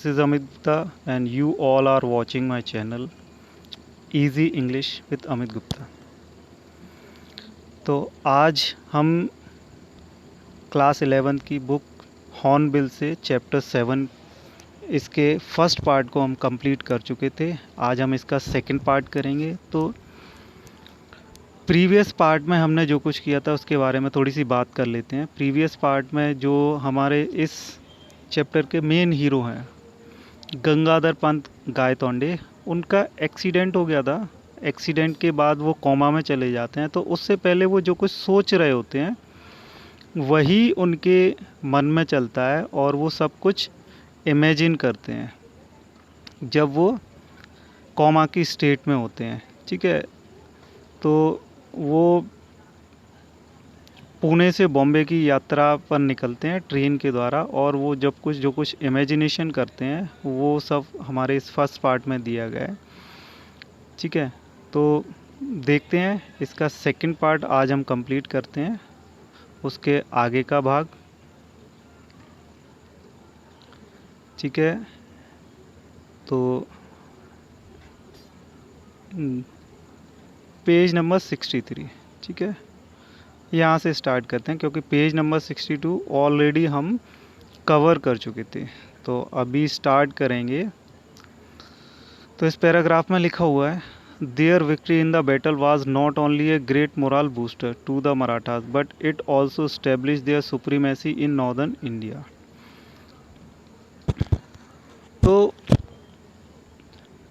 This is Amit Gupta, and you all are watching my channel Easy English with Amit Gupta. तो आज हम class 11th की book hornbill से chapter 7 इसके first part को हम कंप्लीट कर चुके थे। आज हम इसका सेकंड पार्ट करेंगे। तो प्रीवियस पार्ट में हमने जो कुछ किया था उसके बारे में थोड़ी सी बात कर लेते हैं। प्रीवियस पार्ट में जो हमारे इस चैप्टर के मेन हीरो हैं गंगाधर पंत गायतोंडे, उनका एक्सीडेंट हो गया था। एक्सीडेंट के बाद वो कोमा में चले जाते हैं। तो उससे पहले वो जो कुछ सोच रहे होते हैं वही उनके मन में चलता है और वो सब कुछ इमेजिन करते हैं जब वो कोमा की स्टेट में होते हैं। ठीक है, तो वो पुणे से बॉम्बे की यात्रा पर निकलते हैं ट्रेन के द्वारा, और वो जो कुछ इमेजिनेशन करते हैं वो सब हमारे इस फर्स्ट पार्ट में दिया गया है। ठीक है, तो देखते हैं इसका सेकंड पार्ट आज हम कंप्लीट करते हैं, उसके आगे का भाग। ठीक है, तो पेज नंबर 63। ठीक है, यहाँ से स्टार्ट करते हैं क्योंकि पेज नंबर 62 ऑलरेडी हम कवर कर चुके थे। तो अभी स्टार्ट करेंगे। तो इस पैराग्राफ में लिखा हुआ है, their victory in the battle was not only a great morale booster to the Marathas but it also establish their supremacy in northern India. तो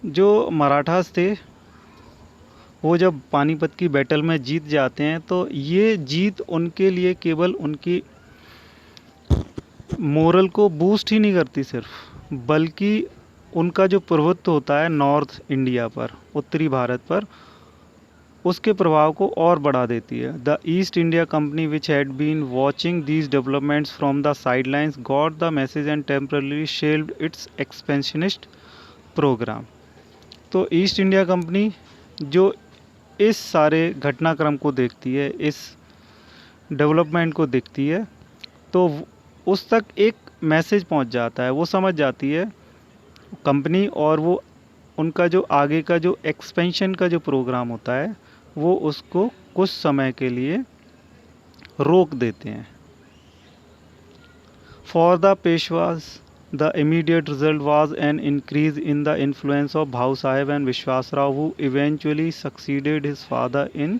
जो मराठास थे वो जब पानीपत की बैटल में जीत जाते हैं तो ये जीत उनके लिए केवल उनकी मोरल को बूस्ट ही नहीं करती सिर्फ, बल्कि उनका जो प्रभुत्व होता है नॉर्थ इंडिया पर, उत्तरी भारत पर, उसके प्रभाव को और बढ़ा देती है। The East India Company which had been watching these developments from the sidelines got the message and temporarily shelved its expansionist programme. तो ईस्ट इंडिया कंपनी जो इस सारे घटनाक्रम को देखती है, इस डेवलपमेंट को देखती है, तो उस तक एक मैसेज पहुंच जाता है, वो समझ जाती है कंपनी, और वो उनका जो आगे का जो एक्सपेंशन का जो प्रोग्राम होता है वो उसको कुछ समय के लिए रोक देते हैं। For the पेशवाज the immediate result was an increase in the influence of Bhau Sahib and Vishwas Rao, who eventually succeeded his father in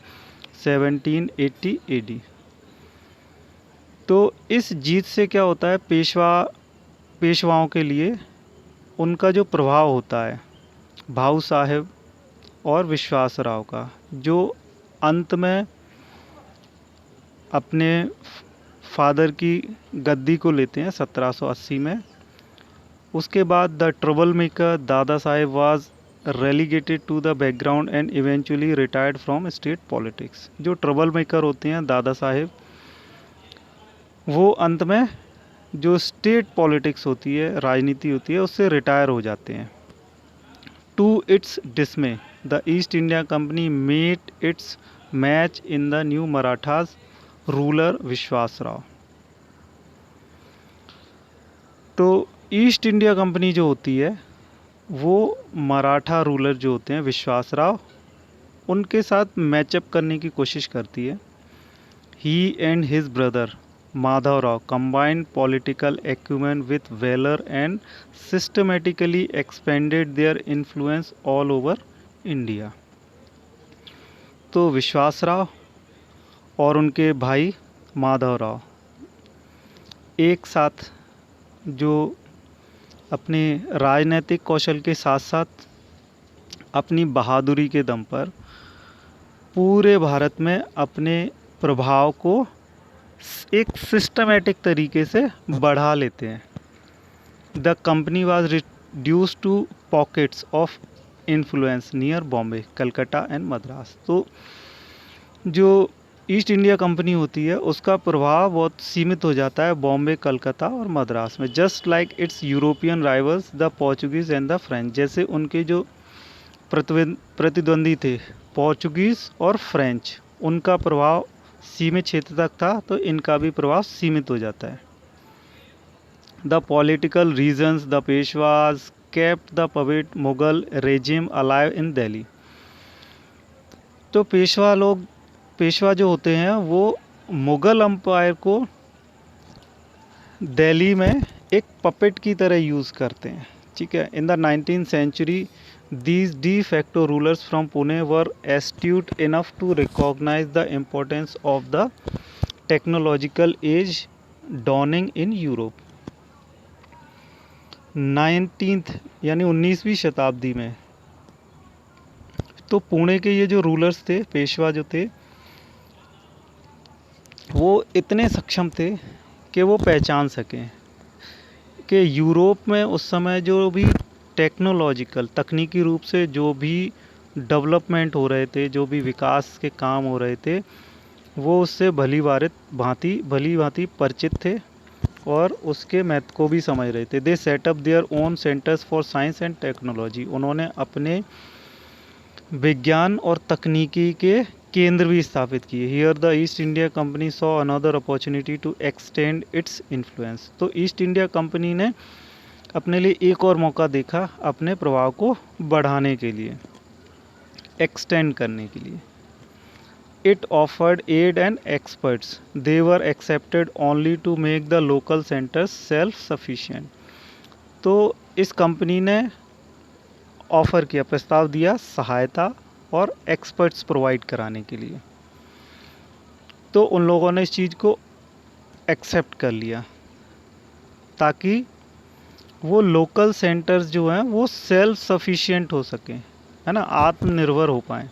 1780 AD. तो इस जीत से क्या होता है, पेशवाओं के लिए उनका जो प्रभाव होता है भाऊ साहिब और विश्वास राव का, जो अंत में अपने फादर की गद्दी को लेते हैं 1780 में। उसके बाद the trouble maker Dada Saheb was relegated to the background and eventually retired from state politics. जो ट्रबल मेकर होते हैं दादा साहेब, वो अंत में जो स्टेट पॉलिटिक्स होती है, राजनीति होती है, उससे रिटायर हो जाते हैं। To its dismay the East India Company met its match in the new Marathas ruler Vishwas Rao. तो ईस्ट इंडिया कंपनी जो होती है वो मराठा रूलर जो होते हैं विश्वास राव, उनके साथ मैचअप करने की कोशिश करती है। He and his brother Madhav Rao combined political acumen with valour and systematically expanded their influence all over India. तो विश्वास राव और उनके भाई माधव राव एक साथ जो अपने राजनीतिक कौशल के साथ साथ अपनी बहादुरी के दम पर पूरे भारत में अपने प्रभाव को एक सिस्टमेटिक तरीके से बढ़ा लेते हैं। The company was reduced to pockets of influence near Bombay, Calcutta and Madras. तो जो ईस्ट इंडिया कंपनी होती है उसका प्रभाव बहुत सीमित हो जाता है बॉम्बे, कलकत्ता और मद्रास में। Just like it's European rivals the Portuguese and the French. जैसे उनके जो प्रतिद्वंदी थे पोर्चुगीज़ और फ्रेंच, उनका प्रभाव सीमित क्षेत्र तक था, तो इनका भी प्रभाव सीमित हो जाता है। The political reasons the Peshwas kept the puppet Mughal regime alive in Delhi. तो पेशवा जो होते हैं वो मुगल अम्पायर को दिल्ली में एक पपेट की तरह यूज़ करते हैं, ठीक है। In the 19th century these de facto rulers from Pune were astute enough to recognize the importance of the technological age dawning in Europe। 19th यानी 19वीं शताब्दी में तो पुणे के ये जो रूलर्स थे, पेशवा जो थे, वो इतने सक्षम थे कि वो पहचान सकें कि यूरोप में उस समय जो भी टेक्नोलॉजिकल तकनीकी रूप से जो भी डेवलपमेंट हो रहे थे, जो भी विकास के काम हो रहे थे, वो उससे भली भांति परिचित थे और उसके महत्व को भी समझ रहे थे। दे setup their own centres for science and technology. उन्होंने अपने विज्ञान और तकनीकी के केंद्र भी स्थापित किए। Here the East India Company saw another opportunity to extend its influence. तो ईस्ट इंडिया कंपनी ने अपने लिए एक और मौका देखा अपने प्रभाव को बढ़ाने के लिए, एक्सटेंड करने के लिए। It offered aid and experts. They were accepted only to make the local centers self-sufficient. तो इस कंपनी ने ऑफ़र किया, प्रस्ताव दिया सहायता और एक्सपर्ट्स प्रोवाइड कराने के लिए। तो उन लोगों ने इस चीज़ को एक्सेप्ट कर लिया ताकि वो लोकल सेंटर्स जो हैं वो सेल्फ सफिशिएंट हो सकें, है ना, आत्मनिर्भर हो पाएँ।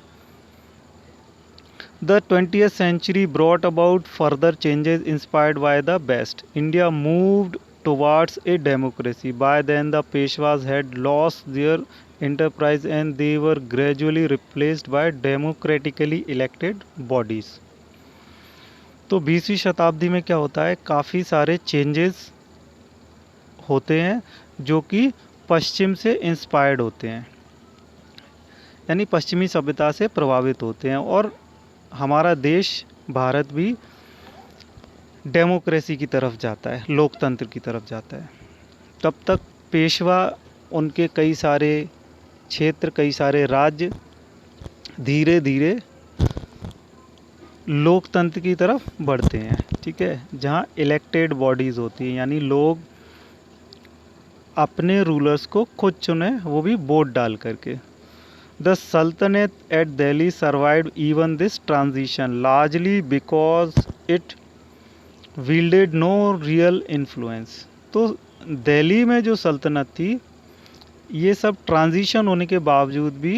The 20th century brought about further changes inspired by the West. India moved towards a democracy. By then, the Peshwas had lost their enterprise and they were gradually replaced by democratically elected bodies. तो 20वीं शताब्दी में क्या होता है, काफ़ी सारे changes होते हैं जो कि पश्चिम से इंस्पायर्ड होते हैं, यानी पश्चिमी सभ्यता से प्रभावित होते हैं और हमारा देश भारत भी डेमोक्रेसी की तरफ जाता है, लोकतंत्र की तरफ जाता है। तब तक पेशवा, उनके कई सारे क्षेत्र, कई सारे राज्य धीरे धीरे लोकतंत्र की तरफ बढ़ते हैं, ठीक है, जहाँ इलेक्टेड बॉडीज़ होती हैं, यानी लोग अपने रूलर्स को खुद चुने, वो भी वोट डाल करके। The Sultanate at Delhi survived even this transition largely because it wielded no real influence। तो दिल्ली में जो सल्तनत थी, ये सब ट्रांजिशन होने के बावजूद भी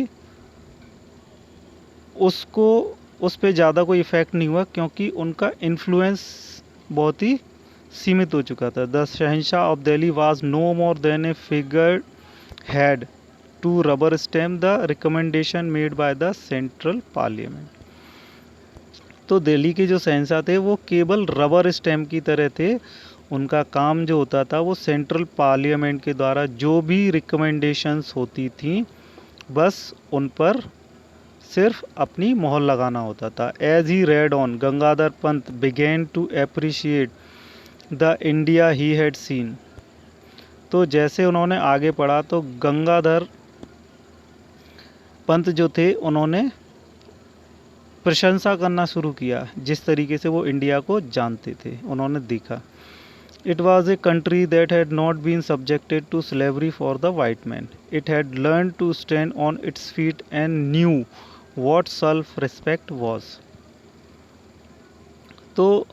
उस पे ज़्यादा कोई इफ़ेक्ट नहीं हुआ क्योंकि उनका इन्फ्लुएंस बहुत ही सीमित हो चुका था। The Shahenshah of Delhi was no more than a figure head to rubber stamp the recommendation made by the central parliament। तो दिल्ली के जो शहंशाह थे वो केवल रबर स्टैम्प की तरह थे। उनका काम जो होता था वो सेंट्रल पार्लियामेंट के द्वारा जो भी रिकमेंडेशंस होती थी, बस उन पर सिर्फ अपनी मोहर लगाना होता था। As he rode on, Gangadhar Pant began to appreciate the India he had seen. तो जैसे उन्होंने आगे पढ़ा तो गंगाधर पंत जो थे उन्होंने प्रशंसा करना शुरू किया जिस तरीके से वो इंडिया को जानते थे, उन्होंने देखा। It was a country that had not been subjected to slavery for the white man. It had learn to stand on its feet and knew what self respect was. तो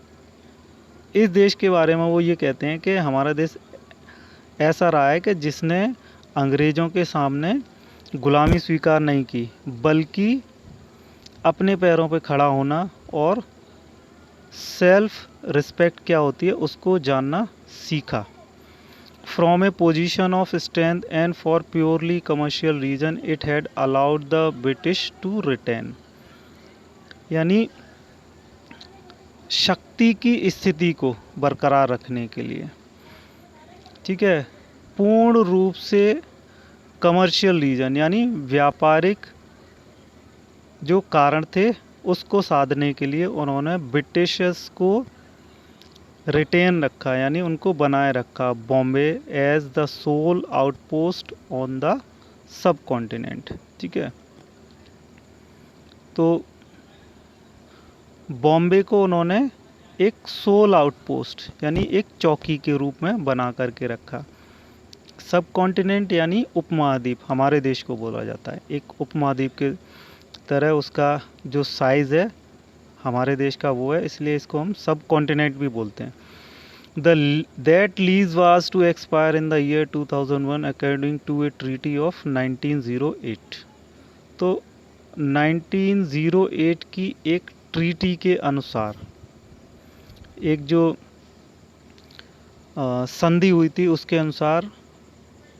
इस देश के बारे में वो ये कहते हैं कि हमारा देश ऐसा रहा है कि जिसने अंग्रेज़ों के सामने गुलामी स्वीकार नहीं की, बल्कि अपने पैरों पे खड़ा होना और सेल्फ रिस्पेक्ट क्या होती है उसको जानना सीखा। From a position of strength and for purely commercial reason it had allowed the British to retain. यानी शक्ति की स्थिति को बरकरार रखने के लिए, ठीक है, पूर्ण रूप से कमर्शियल रीजन यानी व्यापारिक जो कारण थे उसको साधने के लिए उन्होंने ब्रिटिशर्स को रिटेन रखा, यानी उनको बनाए रखा, Bombay as the sole outpost on the subcontinent. ठीक है, तो बॉम्बे को उन्होंने एक सोल आउटपोस्ट यानी एक चौकी के रूप में बना करके रखा। सब कॉन्टिनेंट यानी उपमहाद्वीप, हमारे देश को बोला जाता है, एक उपमहाद्वीप के तरह उसका जो साइज़ है हमारे देश का वो है, इसलिए इसको हम सब कॉन्टिनेंट भी बोलते हैं। That lease was to expire in the year 2001 according to a treaty of 1908। तो 1908 की एक ट्रीटी के अनुसार एक जो संधि हुई थी उसके अनुसार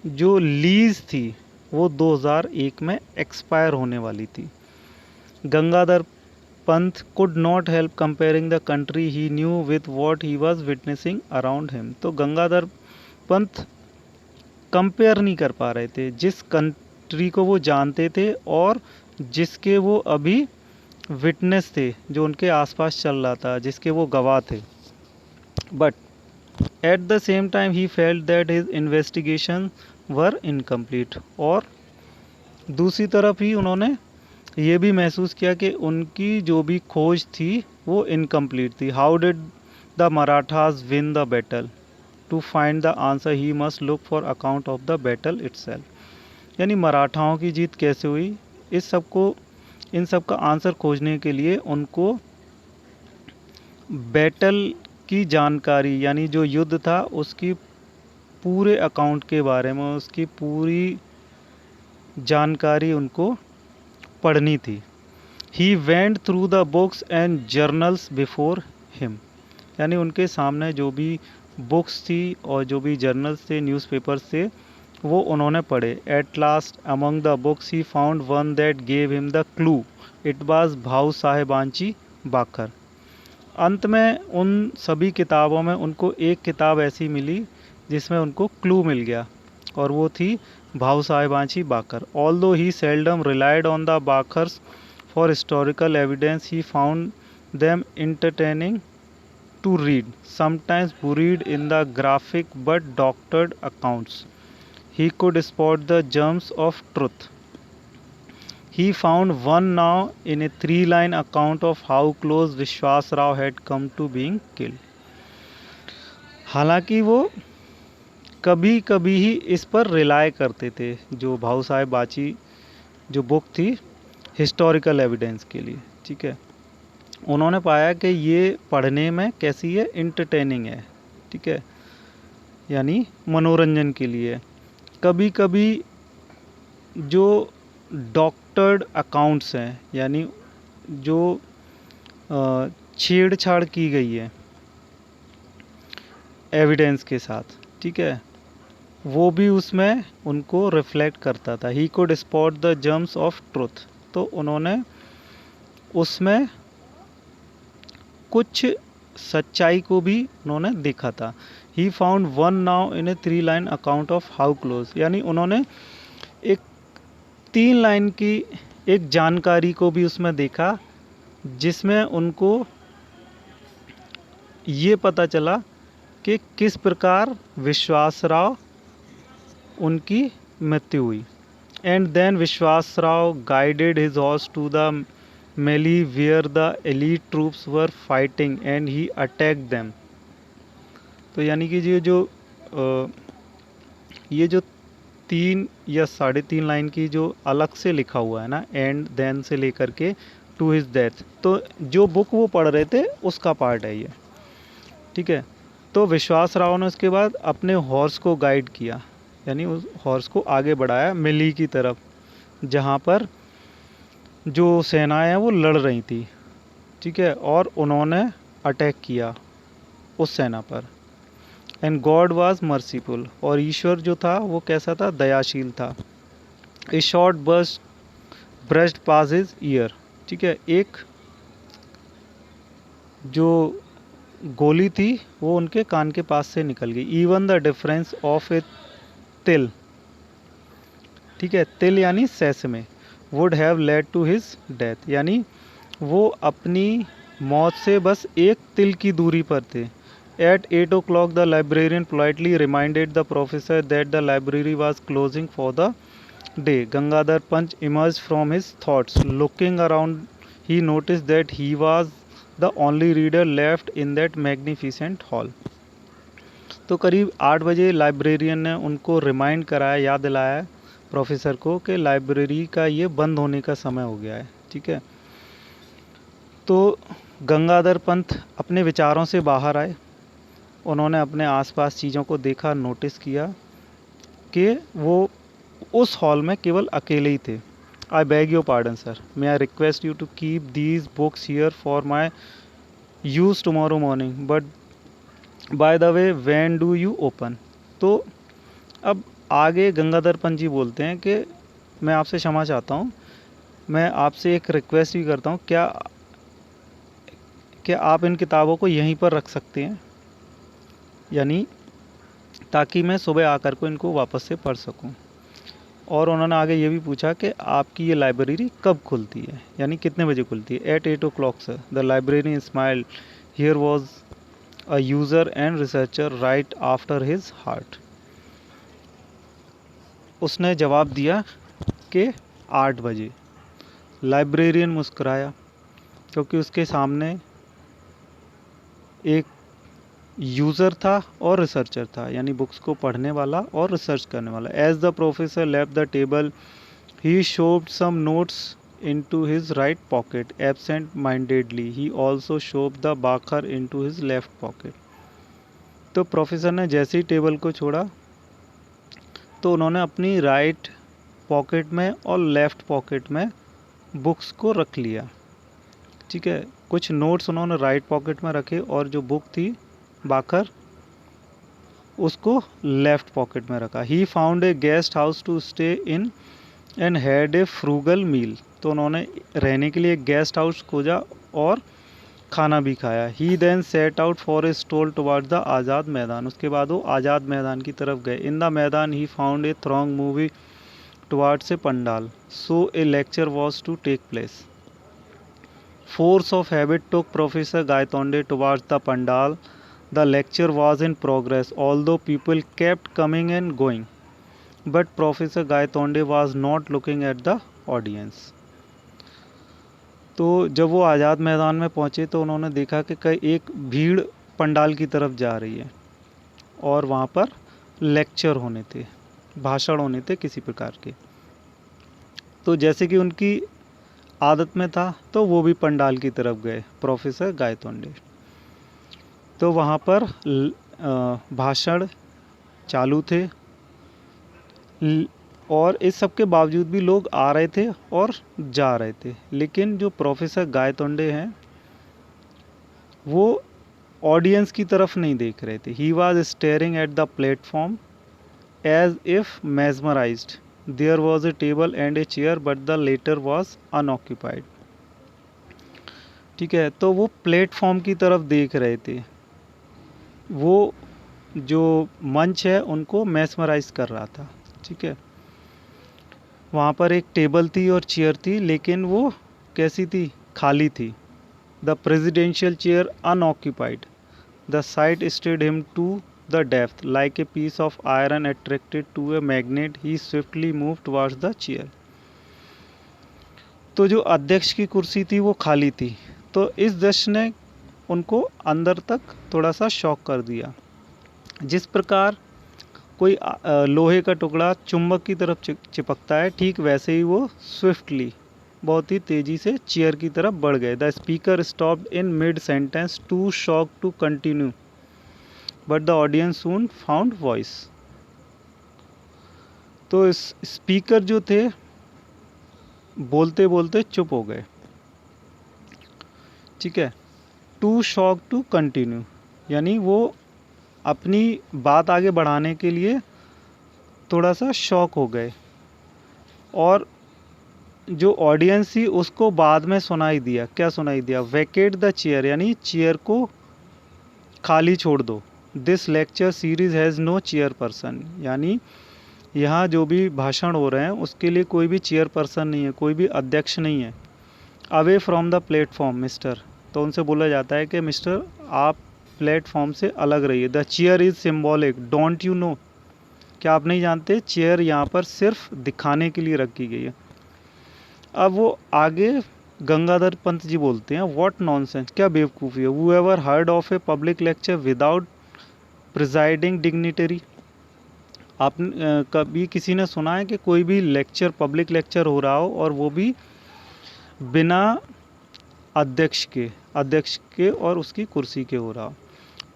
जो लीज थी वो 2001 में एक्सपायर होने वाली थी। Gangadhar Pant could not help comparing the country he knew with what he was witnessing around him। तो गंगाधर पंत कंपेयर नहीं कर पा रहे थे जिस कंट्री को वो जानते थे और जिसके वो अभी विटनेस थे, जो उनके आसपास चल रहा था, जिसके वो गवाह थे। But at the same time he felt that his investigation were incomplete. और दूसरी तरफ ही उन्होंने ये भी महसूस किया कि उनकी जो भी खोज थी वो इनकम्प्लीट थी। How did the Marathas win the battle? To find the answer he must look for account of the battle itself. यानी मराठाओं की जीत कैसे हुई, इन सब का आंसर खोजने के लिए उनको बैटल की जानकारी, यानी जो युद्ध था उसकी पूरे अकाउंट के बारे में, उसकी पूरी जानकारी उनको पढ़नी थी। He went through the books and journals before him. यानी उनके सामने जो भी बुक्स थी और जो भी जर्नल्स थे, न्यूज़पेपर्स थे, वो उन्होंने पढ़े। At last among the books he found one that gave him the clue. It was भाऊ साहेबांची बाकर। अंत में उन सभी किताबों में उनको एक किताब ऐसी मिली जिसमें उनको क्लू मिल गया, और वो थी भाऊ साहेबांची बाकर। Although he seldom relied on the bakhars for historical evidence, he found them entertaining to read, sometimes buried in the graphic but doctored accounts. He could spot the germs of truth. He found one now in a 3-line account of how close Vishwas Rao had come to being killed. हालांकि वो कभी कभी ही इस पर rely करते थे, जो भाऊ साहेब बाची जो बुक थी हिस्टोरिकल एविडेंस के लिए। ठीक है, उन्होंने पाया कि ये पढ़ने में कैसी है, इंटरटेनिंग है। ठीक है, यानी मनोरंजन के लिए। कभी कभी जो डॉक्टर्ड अकाउंट्स हैं, यानी जो छेड़छाड़ की गई है एविडेंस के साथ, ठीक है, वो भी उसमें उनको रिफ्लेक्ट करता था। He could spot the germs of truth. तो उन्होंने उसमें कुछ सच्चाई को भी उन्होंने देखा था। He found one now in A 3-line account of how close. यानी उन्होंने एक 3 लाइन की एक जानकारी को भी उसमें देखा, जिसमें उनको ये पता चला कि किस प्रकार विश्वास राव उनकी मृत्यु हुई। And then Vishwas Rao guided his horse to the melee where the elite troops were fighting and he attack them. तो यानी कि ये जो 3 या 3.5 लाइन की जो अलग से लिखा हुआ है ना, एंड देन से लेकर के टू हिज डेथ, तो जो बुक वो पढ़ रहे थे उसका पार्ट है ये। ठीक है, तो विश्वास राव ने उसके बाद अपने हॉर्स को गाइड किया, यानी उस हॉर्स को आगे बढ़ाया मिली की तरफ, जहाँ पर जो सेनाएं हैं वो लड़ रही थी। ठीक है, और उन्होंने अटैक किया उस सेना पर। And God was merciful. और ईश्वर जो था वो कैसा था, दयाशील था। ए शॉर्ट ब्रश्ड पास हिज ईयर। ठीक है, एक जो गोली थी वो उनके कान के पास से निकल गई। Even the difference of a til, ठीक है, तिल यानी sesame, would have led to his death. यानी वो अपनी मौत से बस एक तिल की दूरी पर थे। At 8 o'clock, the librarian politely reminded the professor that the library was closing for the day. Gangadhar Panch emerged from his thoughts. Looking around, he noticed that he was the only reader left in that magnificent hall. तो करीब 8 बजे librarian ने उनको remind कराया, याद दिलाया professor को कि लाइब्रेरी का ये बंद होने का समय हो गया है। ठीक है, तो गंगाधर पंत अपने विचारों से बाहर आए। उन्होंने अपने आसपास चीज़ों को देखा, नोटिस किया कि वो उस हॉल में केवल अकेले ही थे। I beg your pardon sir, may I request you to keep these books here for my use tomorrow morning, but by the way when do you open. तो अब आगे गंगाधर पंत जी बोलते हैं कि मैं आपसे क्षमा चाहता हूँ, मैं आपसे एक रिक्वेस्ट भी करता हूँ, क्या आप इन किताबों को यहीं पर रख सकते हैं, यानी ताकि मैं सुबह आकर को इनको वापस से पढ़ सकूं। और उन्होंने आगे ये भी पूछा कि आपकी ये लाइब्रेरी कब खुलती है, यानी कितने बजे खुलती है। At 8 o'clock sir, the library smiled, here was a user and researcher right after his heart. उसने जवाब दिया कि 8 बजे। लाइब्रेरियन मुस्कुराया क्योंकि उसके सामने एक यूज़र था और रिसर्चर था, यानी बुक्स को पढ़ने वाला और रिसर्च करने वाला। As the professor left the table he shoved some notes into his right pocket absent mindedly, he also shoved the bakhar into his left pocket. तो प्रोफेसर ने जैसे ही टेबल को छोड़ा तो उन्होंने अपनी राइट पॉकेट में और लेफ़्ट पॉकेट में बुक्स को रख लिया। ठीक है, कुछ नोट्स उन्होंने राइट पॉकेट में रखे और जो बुक थी बाकर उसको लेफ़्ट पॉकेट में रखा। He found a guest house to stay in and had a frugal meal. तो उन्होंने रहने के लिए एक गेस्ट हाउस खोजा और खाना भी खाया। He then set out for a stroll towards the Azad Maidan. उसके बाद वो आज़ाद मैदान की तरफ गए। In the maidan he found a throng moving towards a pandal, so a lecture was to take place. Force of habit took Professor Gaitonde towards the pandal. The lecture was in progress, although people kept coming and going. But Professor Gaitonde was not looking at the audience. तो जब वो आज़ाद मैदान में पहुँचे तो उन्होंने देखा कि कई एक भीड़ पंडाल की तरफ जा रही है और वहाँ पर लेक्चर होने थे, भाषण होने थे किसी प्रकार के। तो जैसे कि उनकी आदत में था तो वो भी पंडाल की तरफ गए, प्रोफेसर गायतोंडे। तो वहाँ पर भाषण चालू थे और इस सब के बावजूद भी लोग आ रहे थे और जा रहे थे, लेकिन जो प्रोफेसर गायतोंडे हैं वो ऑडियंस की तरफ नहीं देख रहे थे। He was staring at the platform as if mesmerised. There was a table and a chair, but the latter was unoccupied. ठीक है, तो वो प्लेटफॉर्म की तरफ देख रहे थे। वो जो मंच है उनको मैस्मराइज कर रहा था। ठीक है, वहाँ पर एक टेबल थी और चेयर थी, लेकिन वो कैसी थी, खाली थी। The presidential chair unoccupied, the sight stayed him to the depth, like a piece of iron attracted to a magnet, he swiftly moved towards the chair. तो जो अध्यक्ष की कुर्सी थी वो खाली थी, तो इस दृश्य ने उनको अंदर तक थोड़ा सा शॉक कर दिया। जिस प्रकार कोई लोहे का टुकड़ा चुंबक की तरफ चिपकता है, ठीक वैसे ही वो स्विफ्टली, बहुत ही तेज़ी से चेयर की तरफ बढ़ गए। The speaker stopped in mid sentence, too shocked to continue, but the audience soon found voice. तो इस स्पीकर जो थे बोलते बोलते चुप हो गए। ठीक है, टू शॉक टू कंटिन्यू, यानी वो अपनी बात आगे बढ़ाने के लिए थोड़ा सा शॉक हो गए और जो ऑडियंस थी उसको बाद में सुनाई दिया। क्या सुनाई दिया? वैकेट द चेयर, यानी चेयर को खाली छोड़ दो। This lecture series has no chairperson, यानी यहाँ जो भी भाषण हो रहे हैं उसके लिए कोई भी चेयर पर्सन नहीं है, कोई भी अध्यक्ष नहीं है। Away from the platform mister, तो उनसे बोला जाता है कि मिस्टर आप प्लेटफॉर्म से अलग रहिए। The chair is symbolic, don't you know, क्या आप नहीं जानते चेयर यहाँ पर सिर्फ दिखाने के लिए रखी गई है। अब वो आगे गंगाधर पंत जी बोलते हैं, व्हाट नॉनसेंस, क्या बेवकूफ़ी है। Whoever heard of a public lecture without presiding dignitary, आप कभी किसी ने सुना है कि कोई भी लेक्चर, पब्लिक लेक्चर हो रहा हो और वो भी बिना अध्यक्ष के और उसकी कुर्सी के हो रहा हो।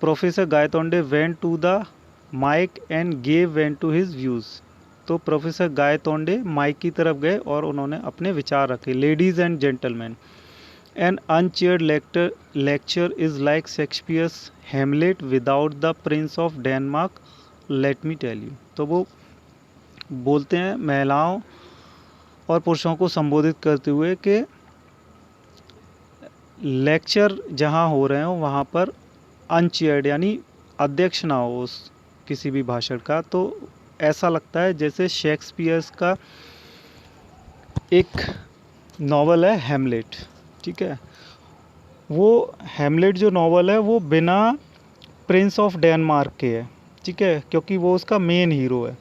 Professor Gaitonde went to the mic and gave went to his views, तो प्रोफेसर गायतोंडे माइक की तरफ गए और उन्होंने अपने विचार रखे। Ladies and gentleman, an unchaired lecture is like Shakespeare's Hamlet without the prince of Denmark, let me tell you. तो वो बोलते हैं महिलाओं और पुरुषों को संबोधित करते हुए कि लेक्चर जहाँ हो रहे हो वहाँ पर अनचेयर्ड यानी अध्यक्ष ना हो उस किसी भी भाषण का, तो ऐसा लगता है जैसे शेक्सपियर्स का एक नॉवल है हेमलेट, ठीक है, वो हेमलेट जो नॉवल है वो बिना प्रिंस ऑफ डेनमार्क के है, ठीक है, क्योंकि वो उसका मेन हीरो है।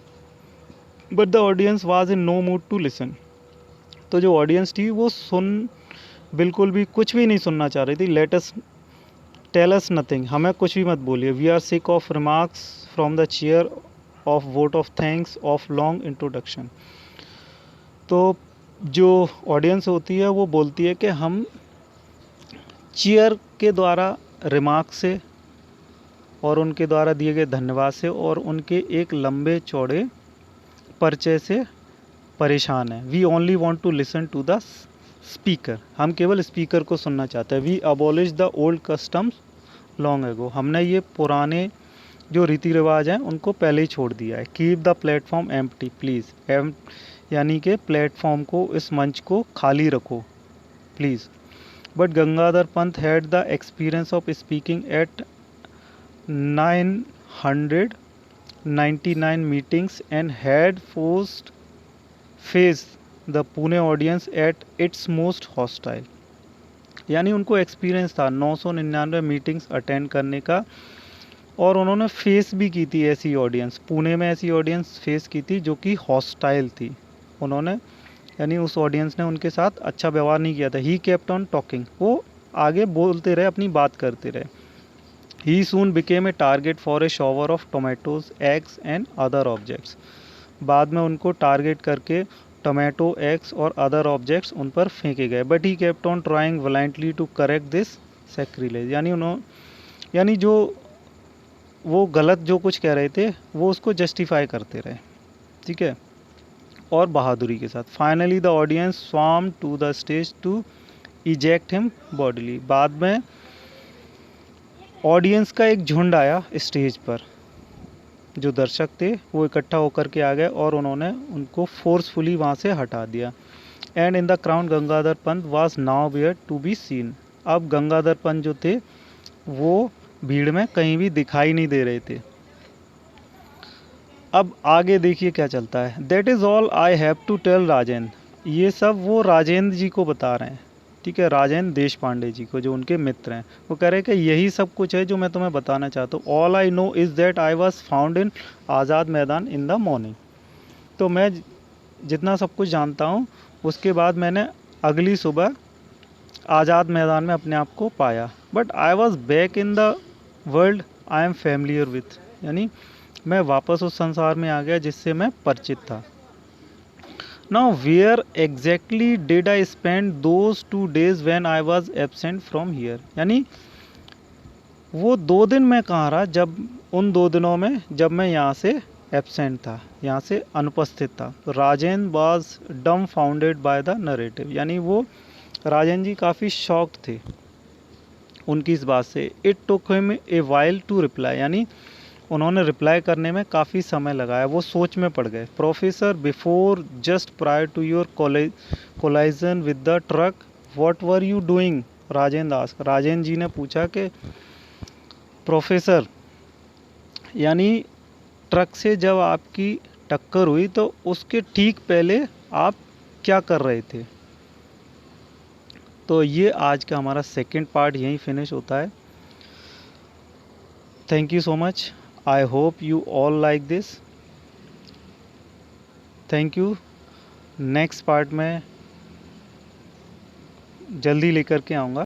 But the audience was in no mood to listen, तो जो ऑडियंस थी वो बिल्कुल भी कुछ भी नहीं सुनना चाह रही थी। Let us tell us nothing, हमें कुछ भी मत बोलिए। We are sick of remarks from the chair of vote of thanks of long introduction. तो जो ऑडियंस होती है वो बोलती है कि हम चेयर के द्वारा रिमार्क से और उनके द्वारा दिए गए धन्यवाद से और उनके एक लंबे चौड़े परिचय से परेशान हैं। We only want to listen to the speaker, हम केवल स्पीकर को सुनना चाहते हैं। We abolish the old customs long ago, हमने ये पुराने जो रीति रिवाज हैं उनको पहले ही छोड़ दिया है। Keep the platform empty please, यानी कि प्लेटफॉर्म को, इस मंच को खाली रखो please. But Gangadhar Pant had the experience of speaking at 999 meetings and had face the Pune audience at its most hostile, यानी उनको एक्सपीरियंस था 999 मीटिंग्स अटेंड करने का और उन्होंने फेस भी की थी ऐसी ऑडियंस, पुणे में ऐसी ऑडियंस फेस की थी जो कि हॉस्टाइल थी। उन्होंने यानी उस ऑडियंस ने उनके साथ अच्छा व्यवहार नहीं किया था। ही केप्ट ऑन टॉकिंग, वो आगे बोलते रहे, अपनी बात करते रहे। He soon became a target for a shower of tomatoes eggs and other objects, बाद में उनको टारगेट करके टोमेटो, एग्स और अदर ऑब्जेक्ट्स उन पर फेंके गए। But he kept on trying violently to correct this sacrilege, यानी जो वो गलत जो कुछ कह रहे थे वो उसको जस्टिफाई करते रहे, ठीक है, और बहादुरी के साथ। Finally the audience swarm to the stage to eject him bodily, बाद में ऑडियंस का एक झुंड आया स्टेज पर, जो दर्शक थे वो इकट्ठा होकर के आ गए और उन्होंने उनको फोर्सफुली वहाँ से हटा दिया। And in the crowd Gangadhar Pant was now where to be seen, अब गंगाधर पंत जो थे वो भीड़ में कहीं भी दिखाई नहीं दे रहे थे। अब आगे देखिए क्या चलता है। That is all I have to tell Rajendra, ये सब वो राजेंद्र जी को बता रहे हैं, ठीक है, राजेंद्र देश पांडे जी को, जो उनके मित्र हैं। वो कह रहे हैं कि यही सब कुछ है जो मैं तुम्हें बताना चाहता हूँ। All I know is that I was found in Azad Maidan in the morning, तो मैं जितना सब कुछ जानता हूँ उसके बाद मैंने अगली सुबह आज़ाद मैदान में अपने आप को पाया। But I was back in the world I am familiar with, यानी मैं वापस उस संसार में आ गया जिससे मैं परिचित था। Now where exactly did I spend those 2 days when I was absent from here, यानी वो 2 दिन मैं कहाँ रहा जब उन 2 दिनों में जब मैं यहाँ से एब्सेंट था, यहाँ से अनुपस्थित था। राजेंद्र वाज डम फाउंडेड बाय द नरेटिव, यानी वो राजेंद्र जी काफ़ी शॉक्ड थे उनकी इस बात से। It took him a while to reply, यानी उन्होंने रिप्लाई करने में काफ़ी समय लगाया, वो सोच में पड़ गए। Professor before just prior to your collision with the truck what were you doing, Rajendra ask, Rajendra ji ने पूछा कि प्रोफेसर, यानी ट्रक से जब आपकी टक्कर हुई तो उसके ठीक पहले आप क्या कर रहे थे। तो ये आज का हमारा सेकंड पार्ट यहीं फिनिश होता है। Thank you so much. I hope you all like this. Thank you. Next part में जल्दी लेकर के आऊँगा।